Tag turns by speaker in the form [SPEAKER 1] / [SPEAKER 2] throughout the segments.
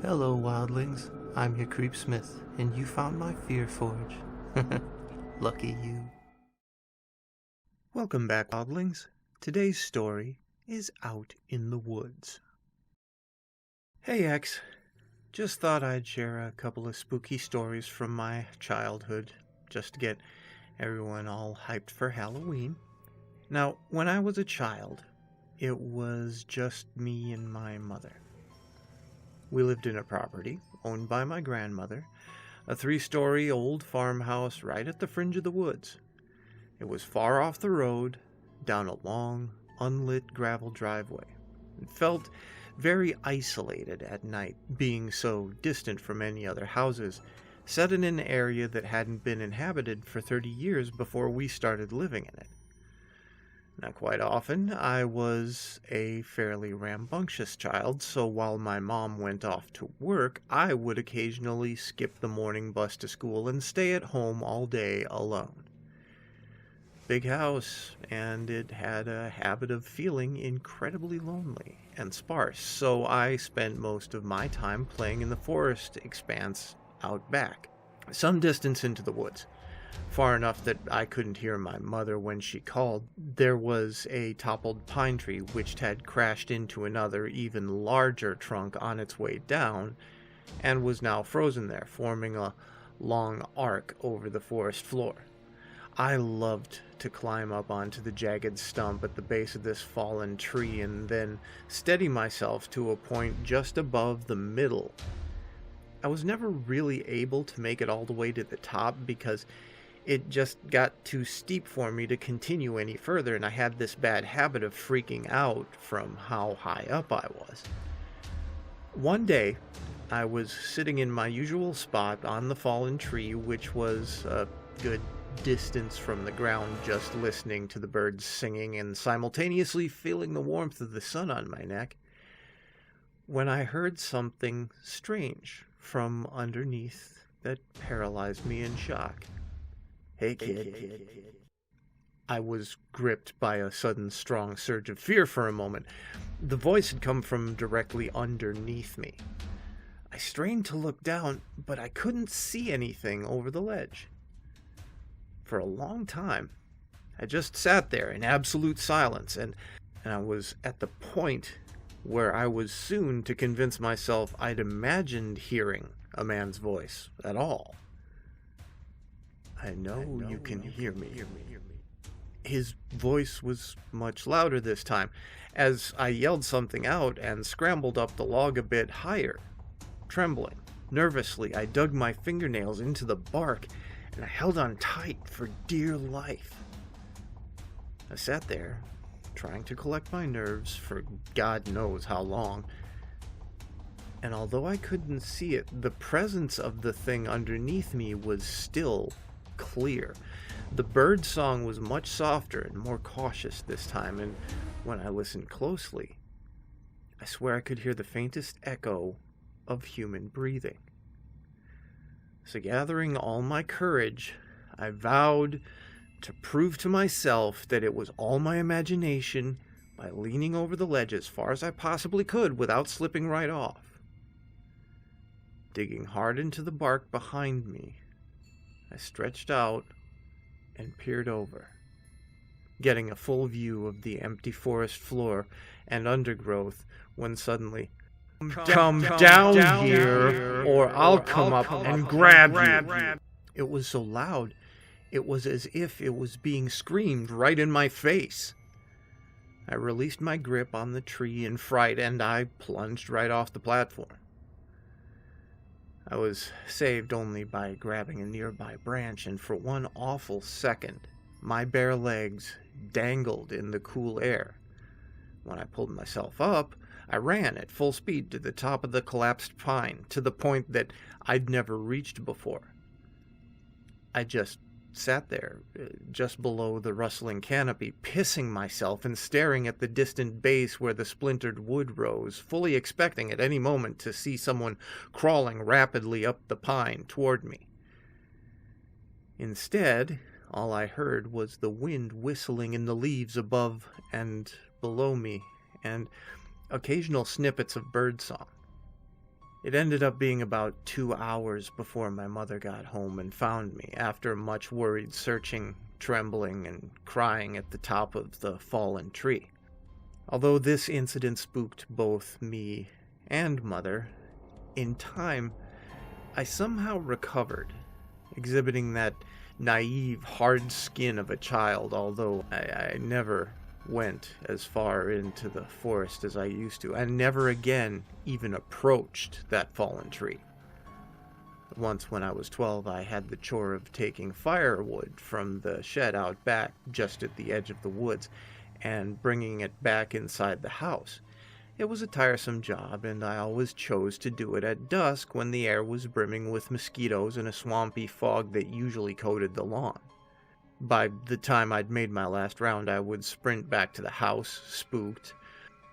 [SPEAKER 1] Hello, wildlings. I'm your Creepsmith, and you found my Fear Forge. Lucky you. Welcome back, wildlings. Today's story is Out in the Woods. Hey, X. Just thought I'd share a couple of spooky stories from my childhood, just to get everyone all hyped for Halloween. Now, when I was a child, it was just me and my mother. We lived in a property owned by my grandmother, a 3-story old farmhouse right at the fringe of the woods. It was far off the road, down a long, unlit gravel driveway. It felt very isolated at night, being so distant from any other houses, set in an area that hadn't been inhabited for 30 years before we started living in it. Now, quite often, I was a fairly rambunctious child, so while my mom went off to work, I would occasionally skip the morning bus to school and stay at home all day alone. Big house, and it had a habit of feeling incredibly lonely and sparse, so I spent most of my time playing in the forest expanse out back, some distance into the woods. Far enough that I couldn't hear my mother when she called. There was a toppled pine tree which had crashed into another, even larger trunk on its way down, and was now frozen there, forming a long arc over the forest floor. I loved to climb up onto the jagged stump at the base of this fallen tree and then steady myself to a point just above the middle. I was never really able to make it all the way to the top because it just got too steep for me to continue any further, and I had this bad habit of freaking out from how high up I was. One day, I was sitting in my usual spot on the fallen tree, which was a good distance from the ground, just listening to the birds singing and simultaneously feeling the warmth of the sun on my neck, when I heard something strange from underneath that paralyzed me in shock. Hey, kid. I was gripped by a sudden strong surge of fear for a moment. The voice had come from directly underneath me. I strained to look down, but I couldn't see anything over the ledge. For a long time, I just sat there in absolute silence, and I was at the point where I was soon to convince myself I'd imagined hearing a man's voice at all. I know you can hear me. His voice was much louder this time, as I yelled something out and scrambled up the log a bit higher. Trembling, nervously, I dug my fingernails into the bark, and I held on tight for dear life. I sat there, trying to collect my nerves for God knows how long, and although I couldn't see it, the presence of the thing underneath me was still clear. The bird song was much softer and more cautious this time, and when I listened closely, I swear I could hear the faintest echo of human breathing. So gathering all my courage, I vowed to prove to myself that it was all my imagination by leaning over the ledge as far as I possibly could without slipping right off. Digging hard into the bark behind me, I stretched out and peered over, getting a full view of the empty forest floor and undergrowth when suddenly, Come down here, or I'll come up and grab you. It was so loud, it was as if it was being screamed right in my face. I released my grip on the tree in fright, and I plunged right off the platform. I was saved only by grabbing a nearby branch, and for one awful second, my bare legs dangled in the cool air. When I pulled myself up, I ran at full speed to the top of the collapsed pine, to the point that I'd never reached before. I just sat there, just below the rustling canopy, pissing myself and staring at the distant base where the splintered wood rose, fully expecting at any moment to see someone crawling rapidly up the pine toward me. Instead, all I heard was the wind whistling in the leaves above and below me, and occasional snippets of birdsong. It ended up being about 2 hours before my mother got home and found me, after much worried searching, trembling, and crying at the top of the fallen tree. Although this incident spooked both me and Mother, in time, I somehow recovered, exhibiting that naive, hard skin of a child, although I never went as far into the forest as I used to, and never again even approached that fallen tree. Once when I was 12, I had the chore of taking firewood from the shed out back just at the edge of the woods and bringing it back inside the house. It was a tiresome job, and I always chose to do it at dusk when the air was brimming with mosquitoes and a swampy fog that usually coated the lawn. By the time I'd made my last round, I would sprint back to the house, spooked.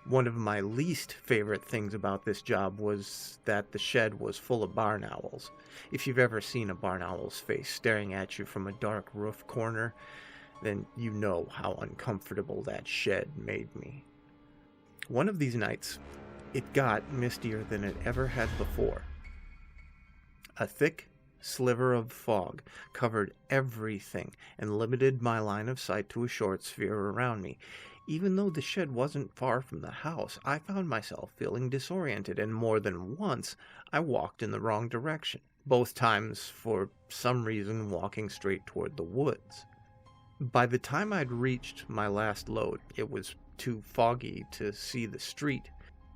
[SPEAKER 1] One of my least favorite things about this job was that the shed was full of barn owls. If you've ever seen a barn owl's face staring at you from a dark roof corner, then you know how uncomfortable that shed made me. One of these nights, it got mistier than it ever had before. A thick sliver of fog covered everything and limited my line of sight to a short sphere around me. Even though the shed wasn't far from the house, I found myself feeling disoriented, and more than once I walked in the wrong direction, both times for some reason walking straight toward the woods. By the time I'd reached my last load, it was too foggy to see the street.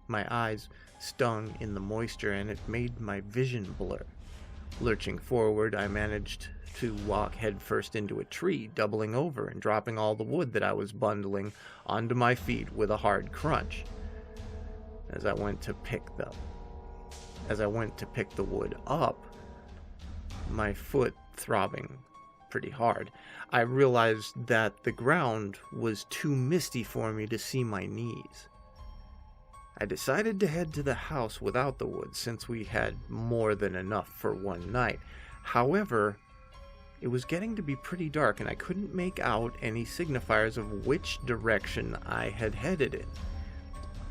[SPEAKER 1] My eyes stung in the moisture, and it made my vision blur. Lurching forward, I managed to walk headfirst into a tree, doubling over and dropping all the wood that I was bundling onto my feet with a hard crunch. As I went to pick the wood up, my foot throbbing pretty hard, I realized that the ground was too misty for me to see my knees. I decided to head to the house without the wood, since we had more than enough for one night. However, it was getting to be pretty dark, and I couldn't make out any signifiers of which direction I had headed in.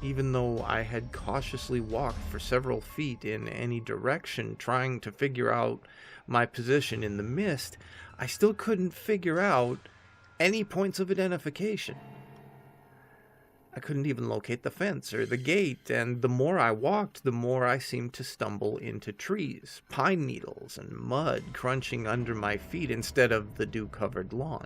[SPEAKER 1] Even though I had cautiously walked for several feet in any direction, trying to figure out my position in the mist, I still couldn't figure out any points of identification. I couldn't even locate the fence or the gate, and the more I walked, the more I seemed to stumble into trees, pine needles, and mud crunching under my feet instead of the dew-covered lawn.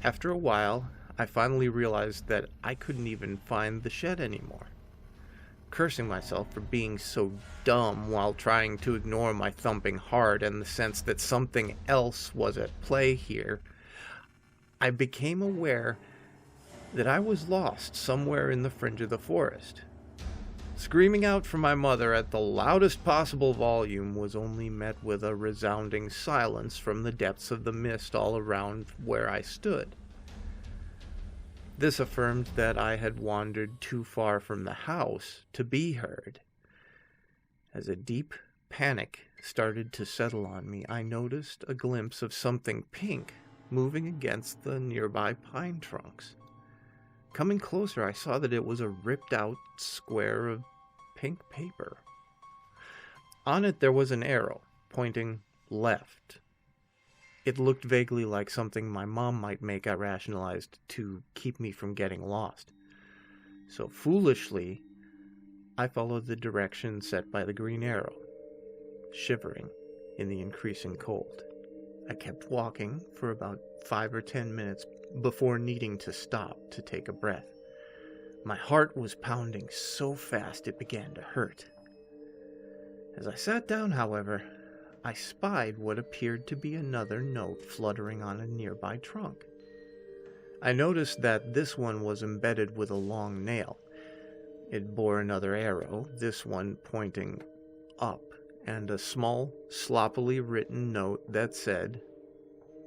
[SPEAKER 1] After a while, I finally realized that I couldn't even find the shed anymore. Cursing myself for being so dumb while trying to ignore my thumping heart and the sense that something else was at play here, I became aware that I was lost somewhere in the fringe of the forest. Screaming out for my mother at the loudest possible volume was only met with a resounding silence from the depths of the mist all around where I stood. This affirmed that I had wandered too far from the house to be heard. As a deep panic started to settle on me, I noticed a glimpse of something pink moving against the nearby pine trunks. Coming closer, I saw that it was a ripped-out square of pink paper. On it there was an arrow, pointing left. It looked vaguely like something my mom might make, I rationalized, to keep me from getting lost. So foolishly, I followed the direction set by the green arrow, shivering in the increasing cold. I kept walking for about 5 or 10 minutes before needing to stop to take a breath. My heart was pounding so fast it began to hurt. As I sat down, however, I spied what appeared to be another note fluttering on a nearby trunk. I noticed that this one was embedded with a long nail. It bore another arrow, this one pointing up, and a small, sloppily written note that said,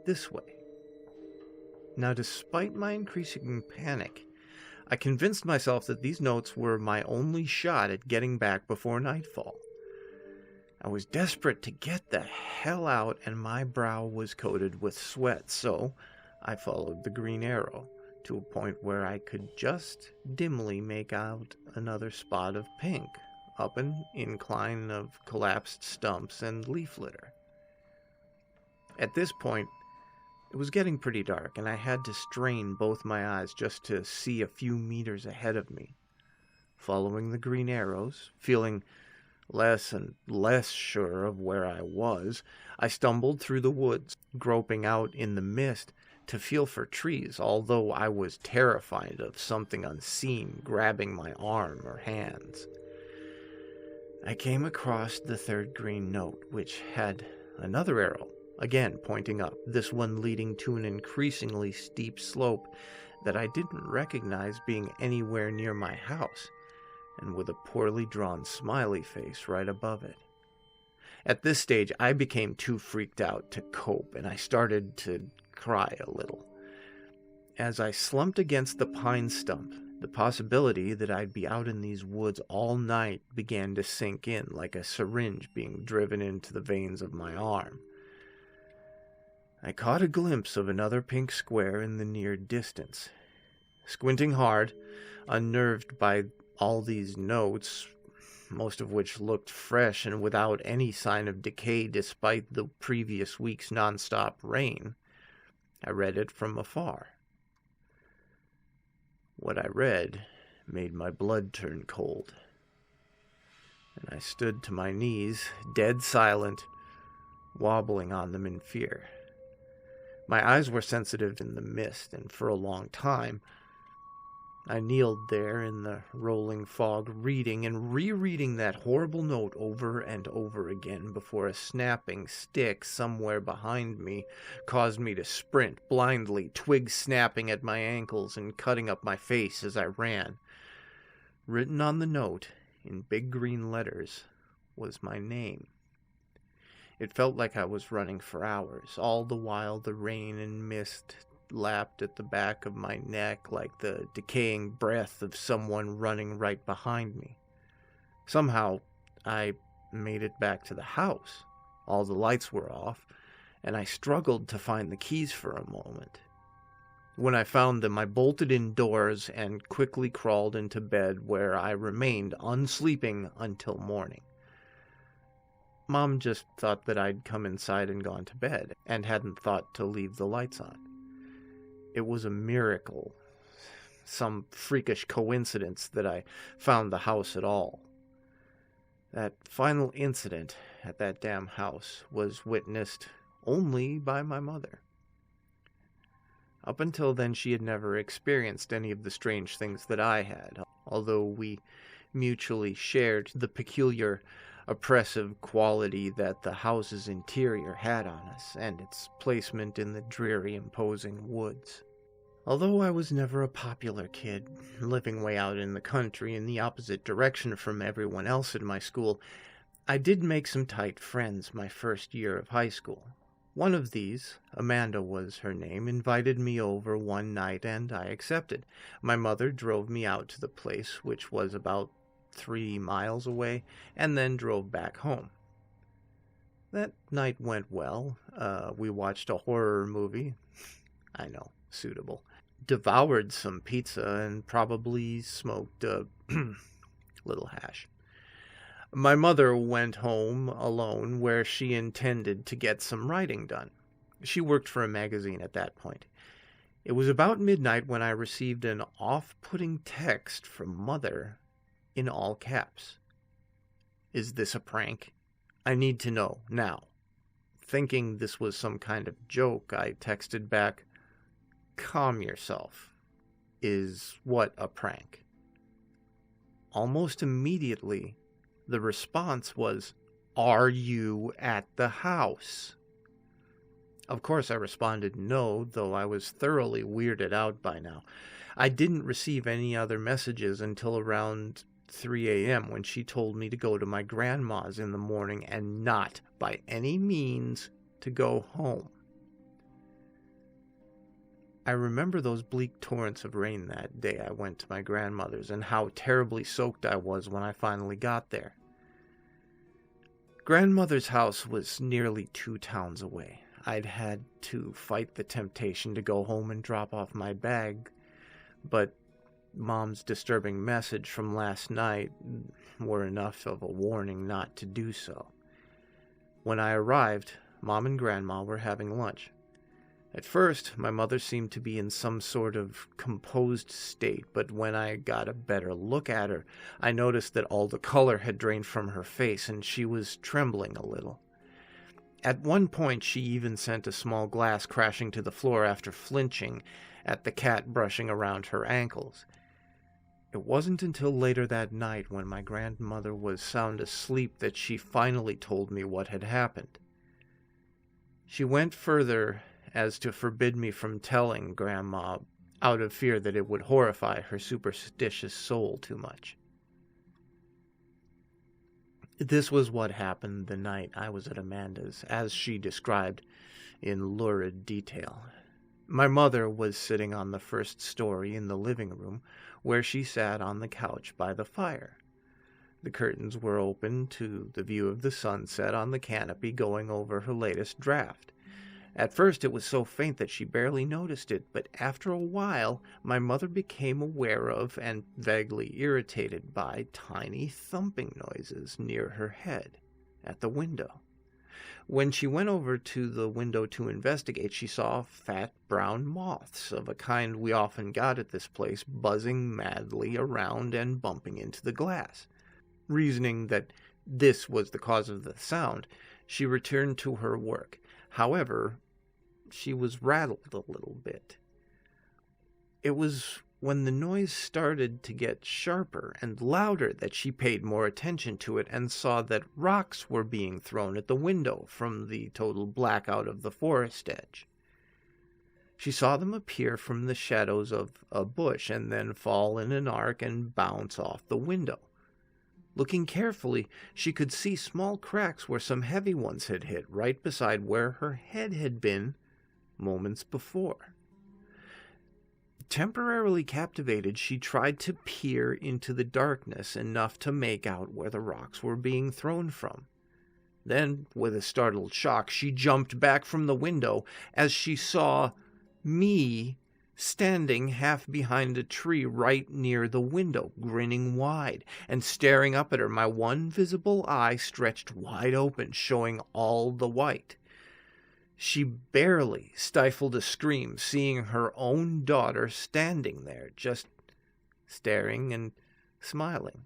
[SPEAKER 1] "This way." Now, despite my increasing panic, I convinced myself that these notes were my only shot at getting back before nightfall. I was desperate to get the hell out, and my brow was coated with sweat, so I followed the green arrow to a point where I could just dimly make out another spot of pink up an incline of collapsed stumps and leaf litter. At this point, it was getting pretty dark, and I had to strain both my eyes just to see a few meters ahead of me. Following the green arrows, feeling less and less sure of where I was, I stumbled through the woods, groping out in the mist to feel for trees, although I was terrified of something unseen grabbing my arm or hands. I came across the third green note, which had another arrow, again pointing up, this one leading to an increasingly steep slope that I didn't recognize being anywhere near my house, and with a poorly drawn smiley face right above it. At this stage, I became too freaked out to cope, and I started to cry a little. As I slumped against the pine stump, the possibility that I'd be out in these woods all night began to sink in like a syringe being driven into the veins of my arm. I caught a glimpse of another pink square in the near distance. Squinting hard, unnerved by all these notes, most of which looked fresh and without any sign of decay despite the previous week's nonstop rain, I read it from afar. What I read made my blood turn cold, and I stood to my knees, dead silent, wobbling on them in fear. My eyes were sensitive in the mist, and for a long time, I kneeled there in the rolling fog, reading and rereading that horrible note over and over again before a snapping stick somewhere behind me caused me to sprint blindly, twigs snapping at my ankles and cutting up my face as I ran. Written on the note, in big green letters, was my name. It felt like I was running for hours, all the while the rain and mist lapped at the back of my neck like the decaying breath of someone running right behind me. Somehow, I made it back to the house. All the lights were off, and I struggled to find the keys for a moment. When I found them, I bolted indoors and quickly crawled into bed, where I remained unsleeping until morning. Mom just thought that I'd come inside and gone to bed, and hadn't thought to leave the lights on. It was a miracle, some freakish coincidence that I found the house at all. That final incident at that damn house was witnessed only by my mother. Up until then, she had never experienced any of the strange things that I had, although we mutually shared the peculiar oppressive quality that the house's interior had on us, and its placement in the dreary, imposing woods. Although I was never a popular kid, living way out in the country in the opposite direction from everyone else in my school, I did make some tight friends my first year of high school. One of these, Amanda was her name, invited me over one night, and I accepted. My mother drove me out to the place, which was about 3 miles away, and then drove back home. That night went well. We watched a horror movie. I know, suitable. Devoured some pizza and probably smoked a little hash. My mother went home alone, where she intended to get some writing done. She worked for a magazine at that point. It was about midnight when I received an off-putting text from Mother in all caps. "Is this a prank? I need to know, now." Thinking this was some kind of joke, I texted back, "Calm yourself. Is what a prank?" Almost immediately, the response was, "Are you at the house?" Of course I responded no, though I was thoroughly weirded out by now. I didn't receive any other messages until around 3 a.m. when she told me to go to my grandma's in the morning and not, by any means, to go home. I remember those bleak torrents of rain that day I went to my grandmother's, and how terribly soaked I was when I finally got there. Grandmother's house was nearly 2 towns away. I'd had to fight the temptation to go home and drop off my bag, but Mom's disturbing message from last night were enough of a warning not to do so. When I arrived, Mom and Grandma were having lunch. At first, my mother seemed to be in some sort of composed state, but when I got a better look at her, I noticed that all the color had drained from her face and she was trembling a little. At one point, she even sent a small glass crashing to the floor after flinching at the cat brushing around her ankles. It wasn't until later that night, when my grandmother was sound asleep, that she finally told me what had happened. She went further as to forbid me from telling Grandma, out of fear that it would horrify her superstitious soul too much. This was what happened the night I was at Amanda's, as she described in lurid detail. My mother was sitting on the first story in the living room, where she sat on the couch by the fire. The curtains were open to the view of the sunset on the canopy going over her latest draft. At first it was so faint that she barely noticed it, but after a while my mother became aware of and vaguely irritated by tiny thumping noises near her head at the window. When she went over to the window to investigate, she saw fat brown moths of a kind we often got at this place buzzing madly around and bumping into the glass. Reasoning that this was the cause of the sound, she returned to her work. However, she was rattled a little bit. It was when the noise started to get sharper and louder that she paid more attention to it and saw that rocks were being thrown at the window from the total blackout of the forest edge. She saw them appear from the shadows of a bush and then fall in an arc and bounce off the window. Looking carefully, she could see small cracks where some heavy ones had hit, right beside where her head had been moments before. Temporarily captivated, she tried to peer into the darkness enough to make out where the rocks were being thrown from. Then, with a startled shock, she jumped back from the window as she saw me standing half behind a tree right near the window, grinning wide and staring up at her, my one visible eye stretched wide open, showing all the white. She barely stifled a scream, seeing her own daughter standing there, just staring and smiling.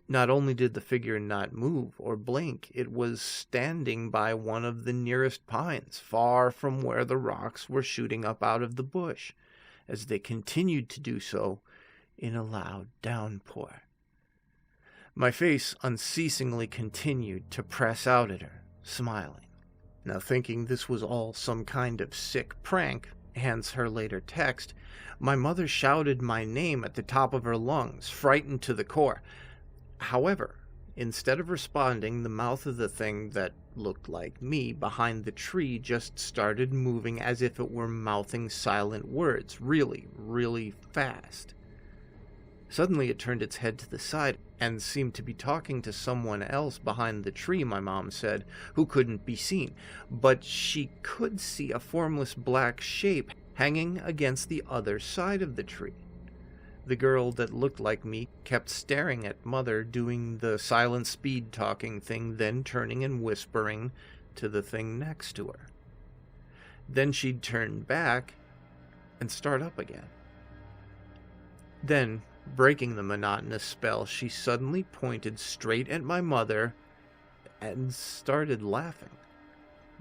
[SPEAKER 1] Not only did the figure not move or blink, it was standing by one of the nearest pines, far from where the rocks were shooting up out of the bush, as they continued to do so in a loud downpour. My face unceasingly continued to press out at her, smiling. Now, thinking this was all some kind of sick prank, hence her later text, my mother shouted my name at the top of her lungs, frightened to the core. However, instead of responding, the mouth of the thing that looked like me behind the tree just started moving as if it were mouthing silent words, really, really fast. Suddenly it turned its head to the side and seemed to be talking to someone else behind the tree, my mom said, who couldn't be seen. But she could see a formless black shape hanging against the other side of the tree. The girl that looked like me kept staring at Mother, doing the silent speed talking thing, then turning and whispering to the thing next to her. Then she'd turn back and start up again. Then, breaking the monotonous spell, she suddenly pointed straight at my mother and started laughing.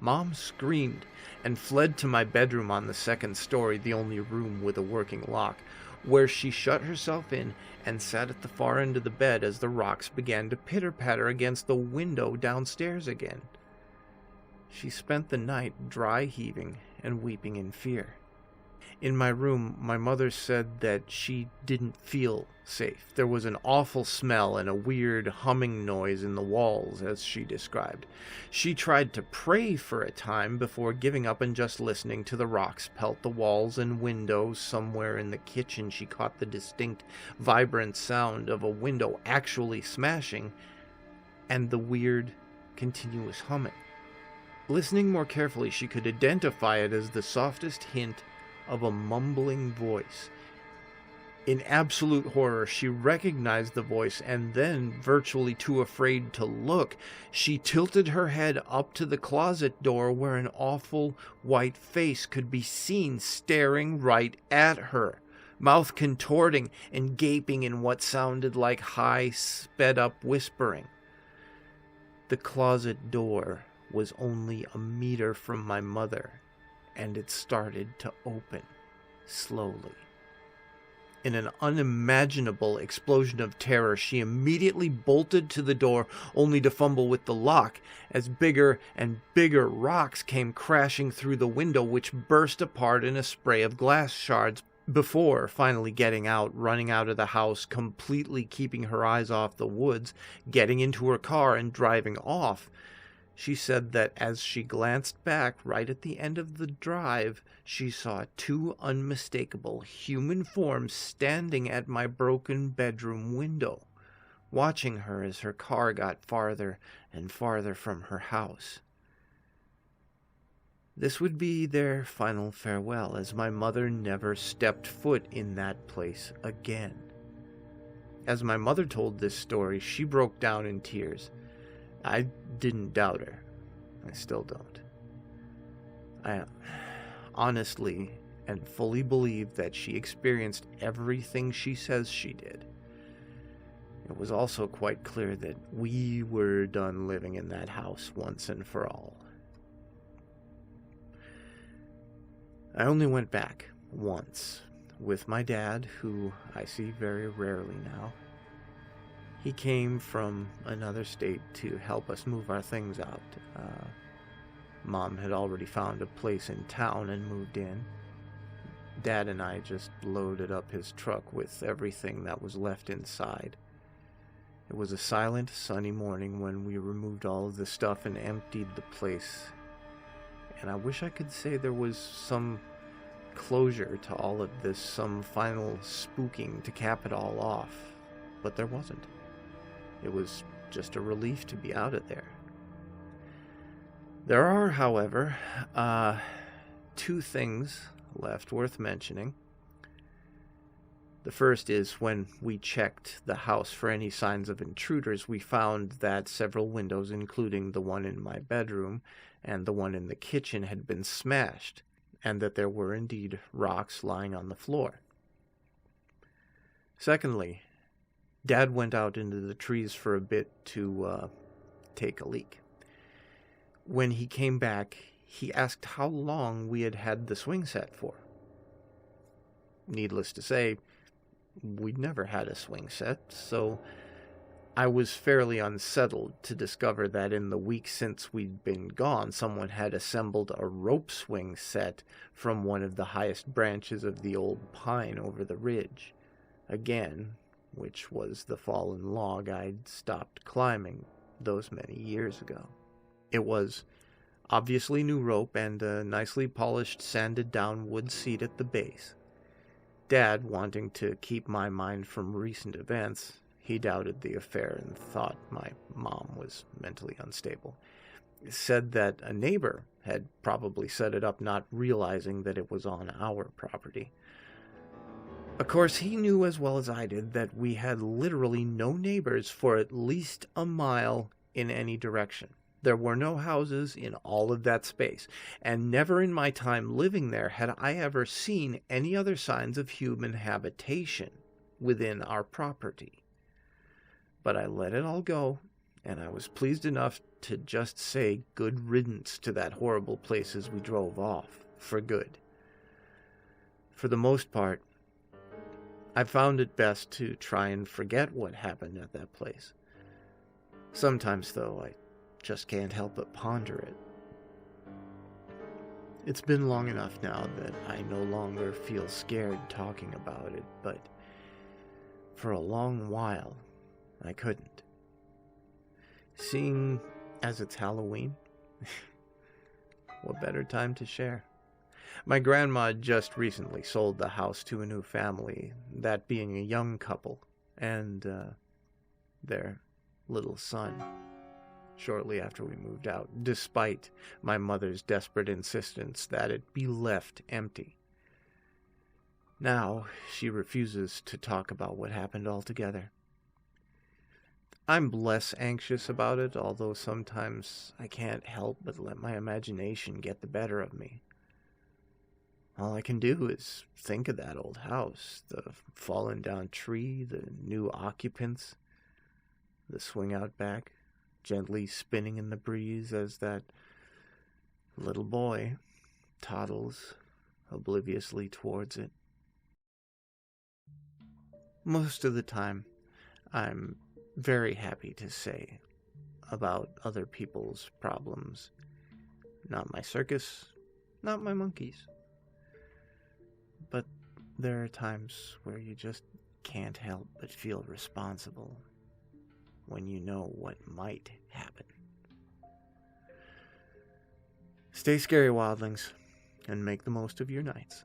[SPEAKER 1] Mom screamed and fled to my bedroom on the second story, the only room with a working lock, where she shut herself in and sat at the far end of the bed as the rocks began to pitter-patter against the window downstairs again. She spent the night dry heaving and weeping in fear. In my room, my mother said that she didn't feel safe. There was an awful smell and a weird humming noise in the walls, as she described. She tried to pray for a time before giving up and just listening to the rocks pelt the walls and windows. Somewhere in the kitchen, she caught the distinct, vibrant sound of a window actually smashing and the weird, continuous humming. Listening more carefully, she could identify it as the softest hint of a mumbling voice. In absolute horror, she recognized the voice, and then, virtually too afraid to look, she tilted her head up to the closet door where an awful white face could be seen staring right at her, mouth contorting and gaping in what sounded like high, sped-up whispering. The closet door was only a meter from my mother, and it started to open slowly. In an unimaginable explosion of terror, she immediately bolted to the door, only to fumble with the lock, as bigger and bigger rocks came crashing through the window, which burst apart in a spray of glass shards, before finally getting out, running out of the house, completely keeping her eyes off the woods, getting into her car and driving off. She said that as she glanced back right at the end of the drive, she saw 2 unmistakable human forms standing at my broken bedroom window, watching her as her car got farther and farther from her house. This would be their final farewell, as my mother never stepped foot in that place again. As my mother told this story, she broke down in tears. I didn't doubt her. I still don't. I honestly and fully believe that she experienced everything she says she did. It was also quite clear that we were done living in that house once and for all. I only went back once with my dad, who I see very rarely now. He came from another state to help us move our things out. Mom had already found a place in town and moved in. Dad and I just loaded up his truck with everything that was left inside. It was a silent, sunny morning when we removed all of the stuff and emptied the place. And I wish I could say there was some closure to all of this, some final spooking to cap it all off, but there wasn't. It was just a relief to be out of there. There are, however, 2 things left worth mentioning. The first is when we checked the house for any signs of intruders, we found that several windows, including the one in my bedroom and the one in the kitchen, had been smashed, and that there were indeed rocks lying on the floor. Secondly, Dad went out into the trees for a bit to take a leak. When he came back, he asked how long we had had the swing set for. Needless to say, we'd never had a swing set, so I was fairly unsettled to discover that in the week since we'd been gone, someone had assembled a rope swing set from one of the highest branches of the old pine over the ridge. Again, which was the fallen log I'd stopped climbing those many years ago. It was obviously new rope and a nicely polished, sanded-down wood seat at the base. Dad, wanting to keep my mind from recent events, he doubted the affair and thought my mom was mentally unstable. Said that a neighbor had probably set it up, not realizing that it was on our property. Of course, he knew as well as I did that we had literally no neighbors for at least a mile in any direction. There were no houses in all of that space, and never in my time living there had I ever seen any other signs of human habitation within our property. But I let it all go, and I was pleased enough to just say good riddance to that horrible place as we drove off, for good. For the most part, I found it best to try and forget what happened at that place. Sometimes, though, I just can't help but ponder it. It's been long enough now that I no longer feel scared talking about it, but for a long while, I couldn't. Seeing as it's Halloween, what better time to share? My grandma just recently sold the house to a new family, that being a young couple, and their little son, shortly after we moved out, despite my mother's desperate insistence that it be left empty. Now she refuses to talk about what happened altogether. I'm less anxious about it, although sometimes I can't help but let my imagination get the better of me. All I can do is think of that old house, the fallen down tree, the new occupants, the swing out back, gently spinning in the breeze as that little boy toddles obliviously towards it. Most of the time, I'm very happy to say about other people's problems. Not my circus, not my monkeys. But there are times where you just can't help but feel responsible when you know what might happen. Stay scary, wildlings, and make the most of your nights.